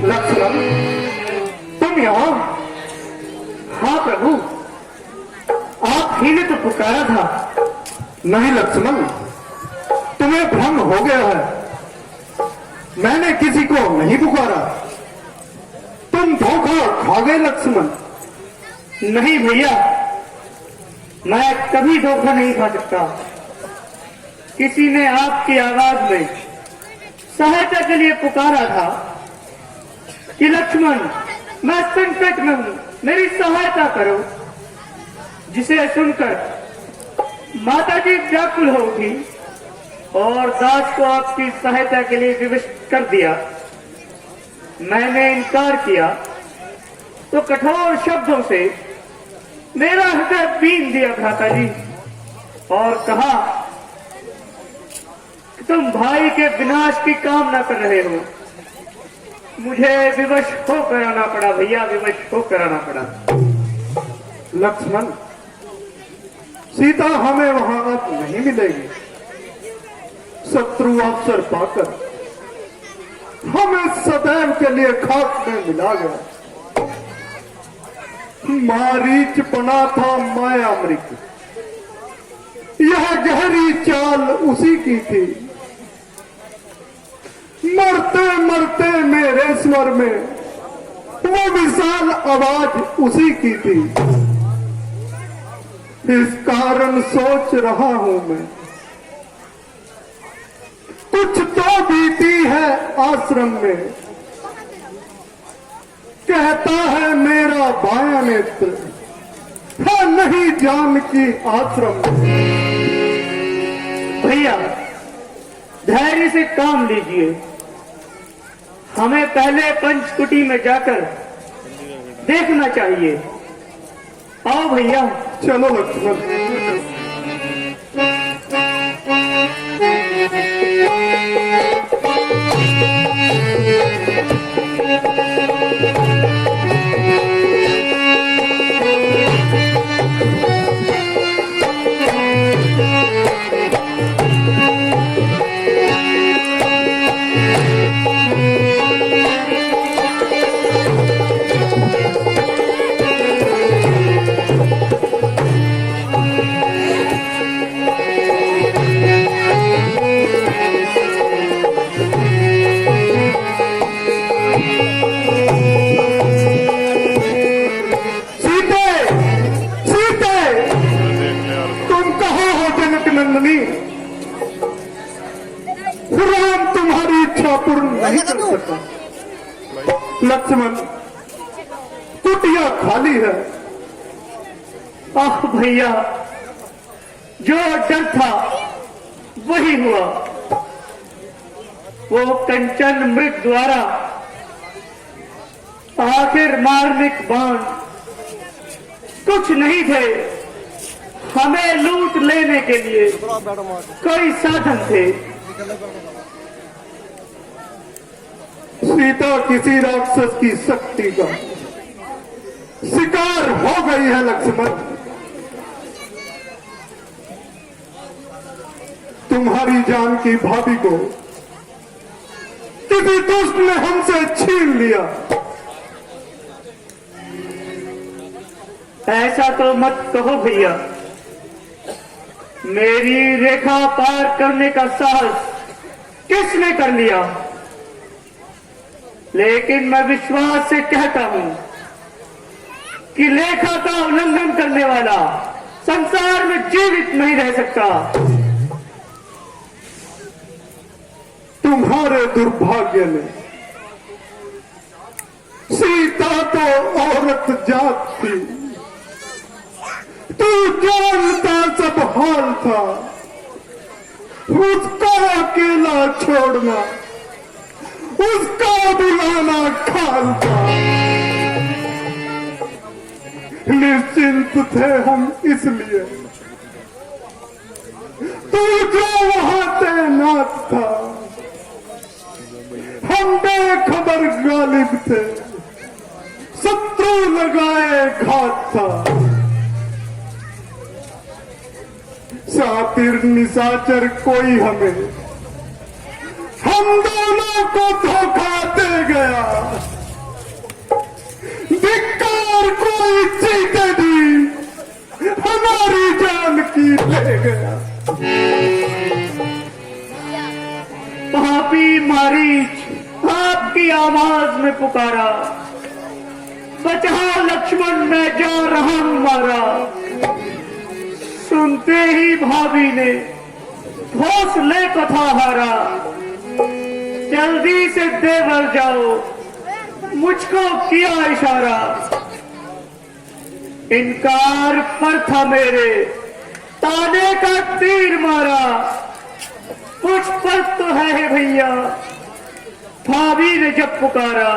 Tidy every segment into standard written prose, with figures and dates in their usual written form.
लक्ष्मण, तुम यहाँ? हाँ प्रभु, आप ही ने तो पुकारा था। नहीं लक्ष्मण, तुम्हें भ्रम हो गया है। मैंने किसी को नहीं पुकारा, तुम धोखा खा गए लक्ष्मण। नहीं भैया, मैं कभी धोखा नहीं खा सकता। किसी ने आपकी आवाज में सहायता के लिए पुकारा था कि लक्ष्मण, मैं संकट में हूं, मेरी सहायता करो। जिसे सुनकर माता जी व्याकुल हो उठी और दास को आपकी सहायता के लिए विवश कर दिया। मैंने इनकार किया तो कठोर शब्दों से मेरा हृदय बीन दिया भ्राता जी, और कहा कि तुम भाई के विनाश की कामना कर रहे हो। मुझे विवश होकर आना पड़ा भैया, विवश होकर आना पड़ा। लक्ष्मण, सीता हमें वहां अब नहीं मिलेगी। शत्रु अवसर पाकर हमें सदैव के लिए खाक में मिला गया। मारीच बना था माया अमृत, यह गहरी चाल उसी की थी। मरते मरते मेरे स्वर में वो विशाल आवाज उसी की थी। इस कारण सोच रहा हूं मैं, कुछ तो बीती है आश्रम में। कहता है मेरा बाया नेत्र, है नहीं जानकी आश्रम में। भैया, धैर्य से काम लीजिए। हमें पहले पंचकुटी में जाकर देखना चाहिए। आओ भैया, चलो लक्ष्मण। राम तुम्हारी इच्छा पूर्ण नहीं कर सकता। लक्ष्मण, कुटिया खाली है। आह भैया, जो डर था वही हुआ। वो कंचन मृग द्वारा आखिर मार्मिक बाण कुछ नहीं थे, हमें लूट लेने के लिए कई साधन थे। सीता किसी राक्षस की शक्ति का शिकार हो गई है लक्ष्मण। तुम्हारी जान की भाभी को किसी दुष्ट ने हमसे छीन लिया। ऐसा तो मत कहो भैया। मेरी रेखा पार करने का साहस किसने कर लिया? लेकिन मैं विश्वास से कहता हूं कि रेखा का उल्लंघन करने वाला संसार में जीवित नहीं रह सकता। तुम्हारे दुर्भाग्य में सीता तो औरत जात थी। तू जानता सब हाल था। उसको अकेला छोड़ना, उसका बुलाना खाल था। निश्चिंत थे हम इसलिए। तू जो वहां तैनात था, हम बेखबर गालिब थे। शत्रु लगाए घात था। सातिर निशाचर कोई हमें हम दोनों को धोखा दे गया। धिक्कार कोई जीते दी, हमारी जान की ले गया। पापी मारीच आपकी आवाज में पुकारा, बचा लक्ष्मण मैं जा रहा हूं मारा। सुनते ही भाभी ने हौसले को था हारा, जल्दी से देवर जाओ मुझको किया इशारा। इनकार पर था मेरे ताने का तीर मारा, कुछ पर तो है भैया भाभी ने जब पुकारा।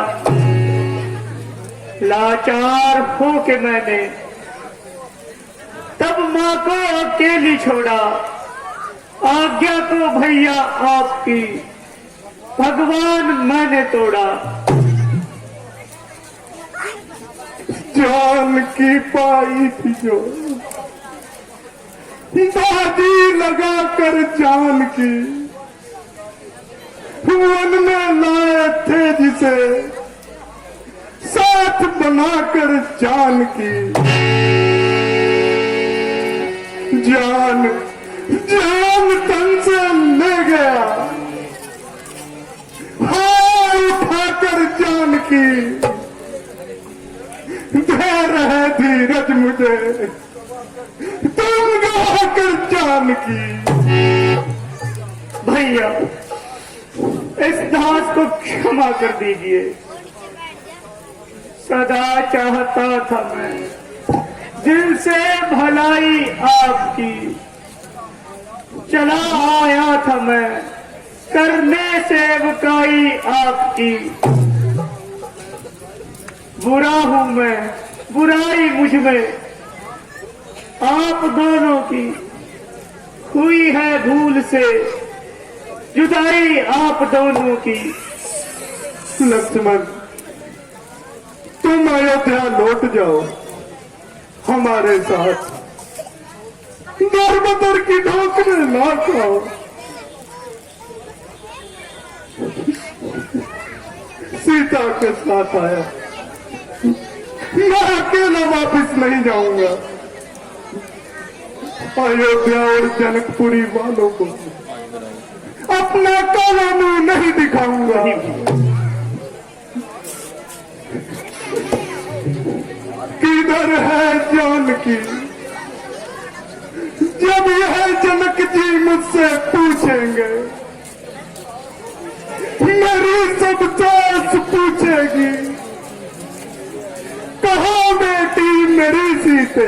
लाचार हो के मैंने तब मां को अकेली छोड़ा। आज्ञा को भैया आपकी भगवान मैंने तोड़ा। जान की पाई थी जो बाजी लगा कर जान की, वन में लाए थे जिसे साथ बनाकर जान की। जान जान तन से ले गया, हाथ उठाकर जान की। दे रहे धीरज मुझे तुम गाकर जान की। भैया इस दास को क्षमा कर दीजिए, सदा चाहता था मैं दिल से भलाई आपकी। चला आया था मैं करने सेवकाई आपकी। बुरा हूं मैं, बुराई मुझ में आप दोनों की। हुई है भूल से जुदाई आप दोनों की। लक्ष्मण तुम अयोध्या लौट जाओ हमारे साथ, दर बदर की ढोकने ना खाओ। सीता के साथ आया, मैं अकेला वापस नहीं जाऊंगा। अयोध्या और जनकपुरी वालों को अपना काला मुंह नहीं दिखाऊंगा। किधर है जानकी? जब यह जनक जी मुझसे पूछेंगे, मेरी सब सास पूछेगी, कहाँ बेटी मेरी सीते?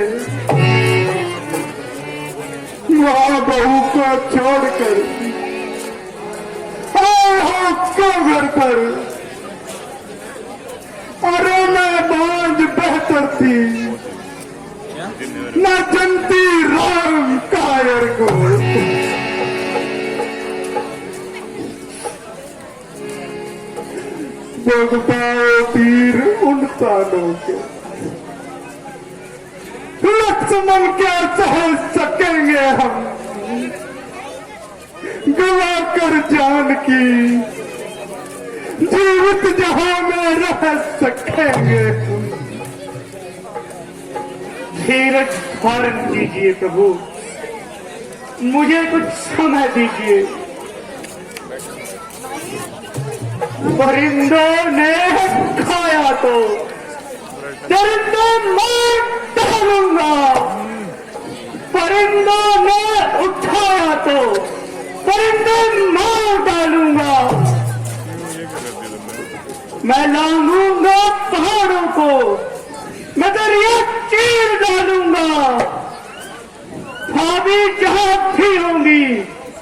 मां बहू को छोड़कर आए हो क्यों घर पर? अरे मैं बांझ बेहतर थी, न जनती राम कायर को। भोगताओ तीर उन तानों के, लक्ष्मण क्या सह सकेंगे हम? गवा कर जान की जीवित जहां में रह सकेंगे। धीरज धारण कीजिए प्रभु, मुझे कुछ समय दीजिए। परिंदों ने खाया तो दरिंदे मार डालूंगा, परिंदों ने उठाया तो परिंदे मार डालूंगा। मैं लांघूंगा पहाड़ों को, मैं दरिया चीर डालूंगा। भाभी जहां भी होंगी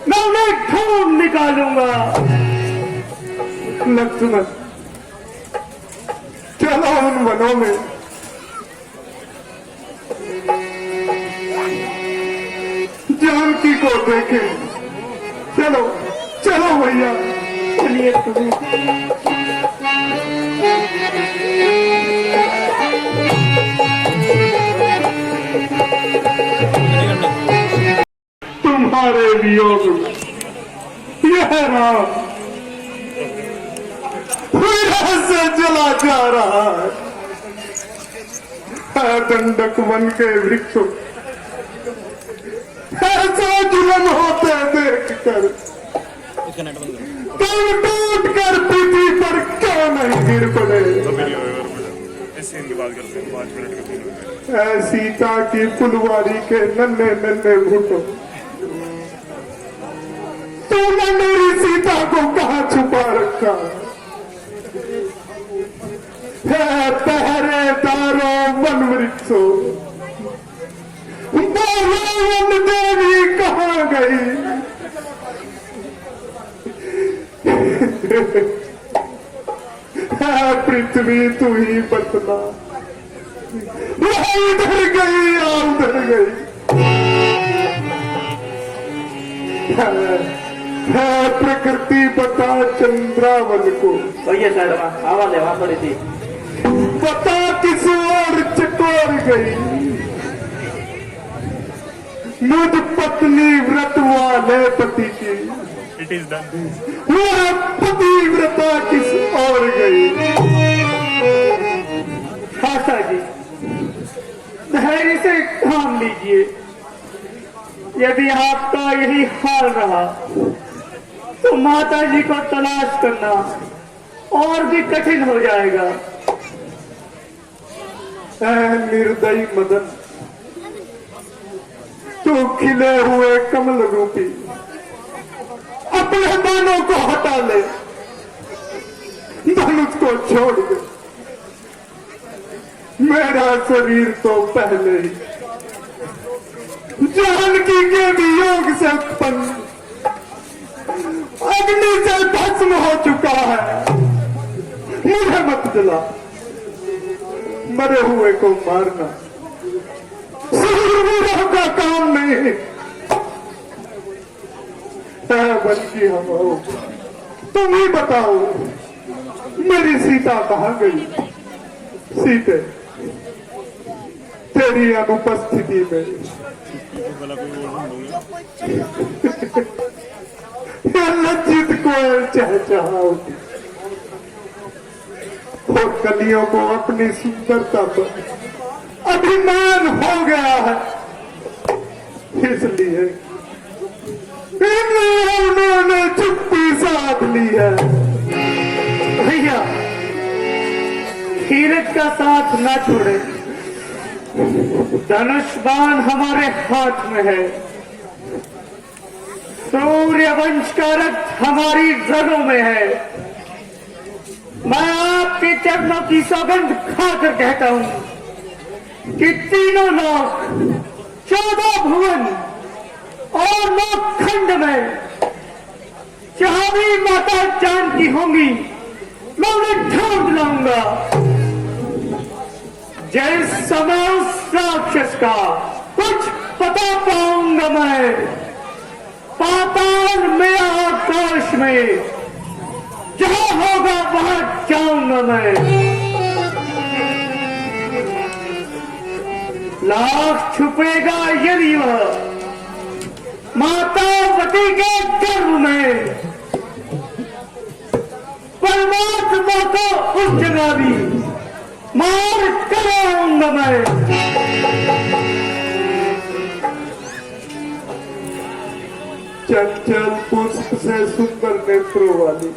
मैं उन्हें ढूंढ निकालूंगा। लक्ष्मण चलो उन वनों में, जानकी को देखें। चलो चलो भैया, चलिए तुम्हारे वियोग में यह राम से जला जा रहा है दंडक वन के वृक्षों ऐसा जुल्म होते देख कर तुम टूट कर पृथ्वी पर क्यों नहीं गिर पड़े। सीता की फुलवारी के नन्हे नन्हे घुटों तूने मेरी सीता को कहां छुपा रखा है। पहरेदारों वन वृक्षों वन देवी कहां गई। पृथ्वी तू ही बतला उधर गई या उधर गई। प्रकृति बता चंद्रावन को भैया साहब आवाज है वहां थोड़ी सी बता किस ओर चकोर गई। मुझ पत्नी व्रत वाले पति की It is done. वह पतिव्रता किस ओर गई। खासा जी धैर्य से काम लीजिए। यदि आपका यही हाल रहा तो माता जी को तलाश करना और भी कठिन हो जाएगा। निर्दयी मदन तू खिले हुए कमल रूपी अपने बालों को हटा ले धनुष को छोड़ दे। मेरा शरीर तो पहले ही जानकी के वियोग से उत्पन्न अग्नि से भस्म हो चुका है। मुझे मत जला मरे हुए को मारना शूरवीरों का काम नहीं। बल्कि हम हो तुम ही बताओ मेरी सीता कहां गई। सीते तेरी अनुपस्थिति में लज्जित को चहचहाओ और कलियों को अपनी सुंदरता पर अभिमान हो गया है। इसलिए उन्होंने चुप्पी साध ली है। भैया कीरत का साथ न छोड़े। धनुष बाण हमारे हाथ में है। सूर्य वंश का रक्त हमारी रगों में है। मैं आपके चरणों की सौगंध खाकर कहता हूं कि तीनों लोक 14 भुवन और लोकखंड में जहां भी माता जानकी होंगी मैं उन्हें ढूंढ लाऊंगा। जिस समय उस राक्षस का कुछ पता पाऊंगा मैं पाताल में आकाश में जहां होगा वहां जाऊंगा मैं। लाख छुपेगा यदि वह मातावती के गर्भ में परमात्मा को उस जगह भी मार कराऊंगा मैं। चंचल पुष्प से सुंदर नेत्रों वाली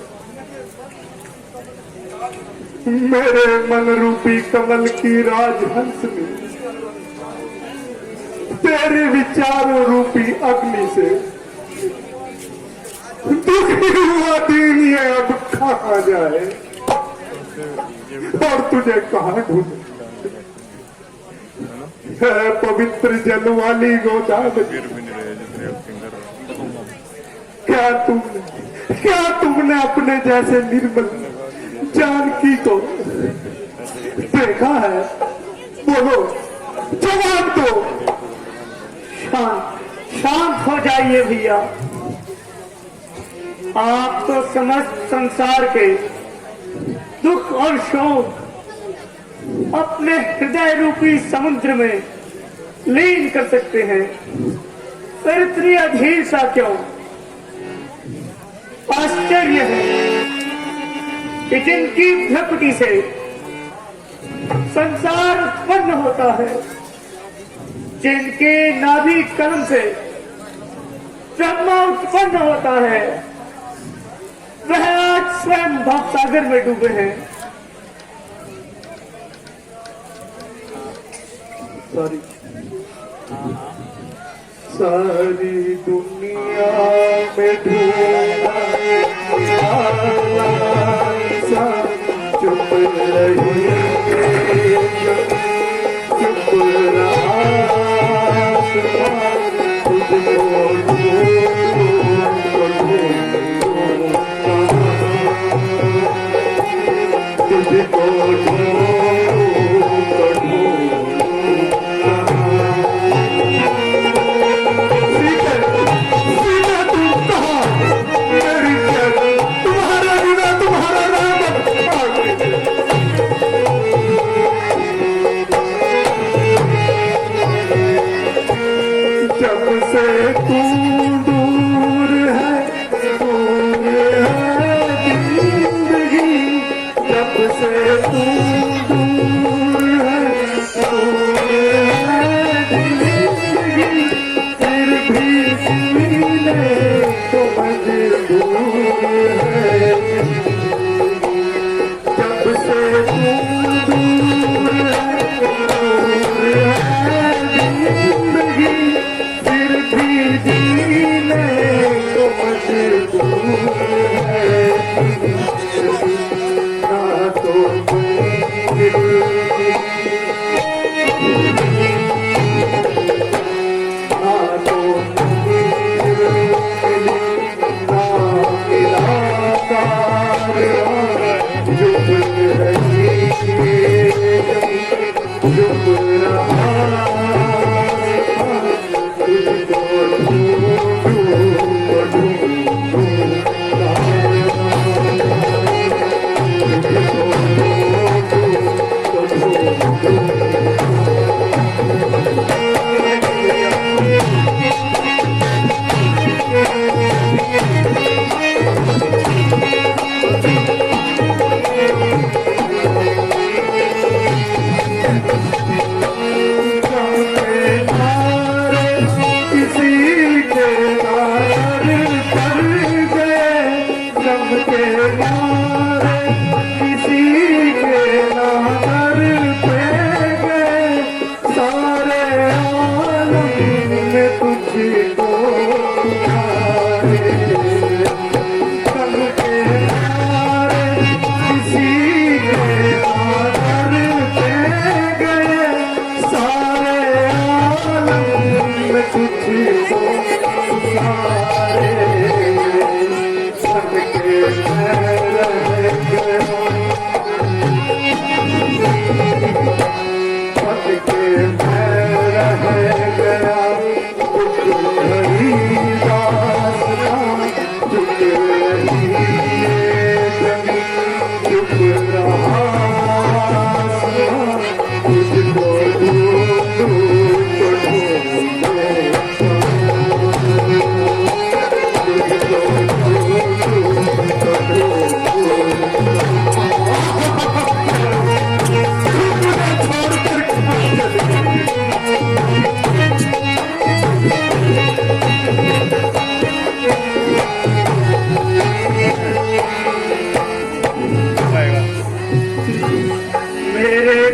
मेरे मन रूपी कमल की राजहंसनी तेरे विचारों रूपी अग्नि से दुखी हुआ दिन ये अब कहाँ जाए और तुझे कहाँ ढूंढे। है पवित्र जल वाली गोदावरी क्या तुमने अपने जैसे निर्मल जानकी को देखा है। बोलो जवाब दो। शांत हो जाइए भैया। आप तो समस्त संसार के दुख और शोक अपने हृदय रूपी समुद्र में लीन कर सकते हैं। फिर इतनी अधीरता क्यों? आश्चर्य है कि जिनकी भ्रकुटी से संसार उत्पन्न होता है, जिनके नाभि कलम से ब्रह्मा उत्पन्न होता है, वह आज स्वयं भवसागर में डूबे हैं। सॉरी, सारी दुनिया में ढूंढा चुप रही, चुप रहा तुझको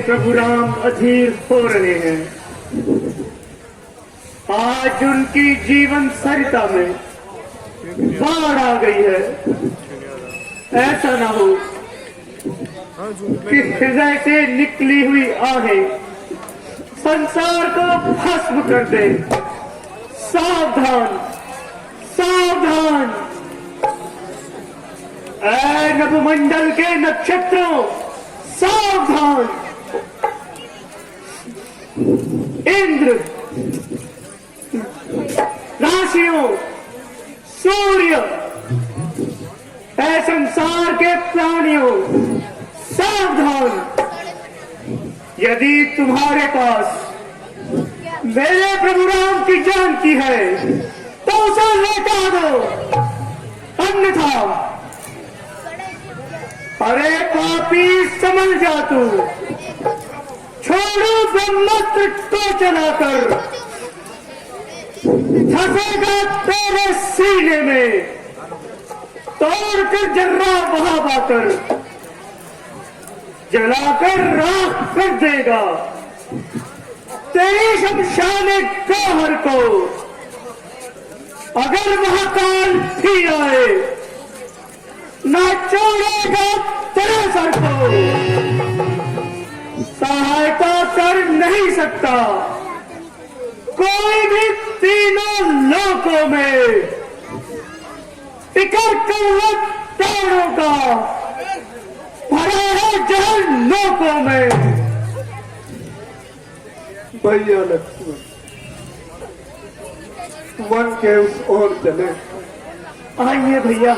प्रभु राम अधीर हो रहे हैं। आज उनकी जीवन सरिता में बाढ़ आ गई है। ऐसा ना हो कि हृदय से निकली हुई आहें संसार को भस्म कर दे। सावधान सावधान, ऐ नभमंडल के नक्षत्रों सावधान। इंद्र, राशियों, सूर्य, ऐ संसार के प्राणियों सावधान। यदि तुम्हारे पास मेरे प्रभु राम की जान की है तो उसे लौटा दो, अन्यथा अरे पापी समझ जा तू, छोड़ो ब्रह्मास्त्र को चलाकर, धसेगा तेरे सीने में, तोड़कर जर्रा बहा पाकर जलाकर राख कर देगा तेरी शमशान गौहर को। अगर महाकाल फिर आए ना छोड़ेगा तेरे सर को, सहायता कर नहीं सकता कोई भी तीनों लोकों में, टिकर कर तारों का भरा है जहन लोकों में। भैया लक्ष्मण, वन के उस ओर चले। आइए भैया।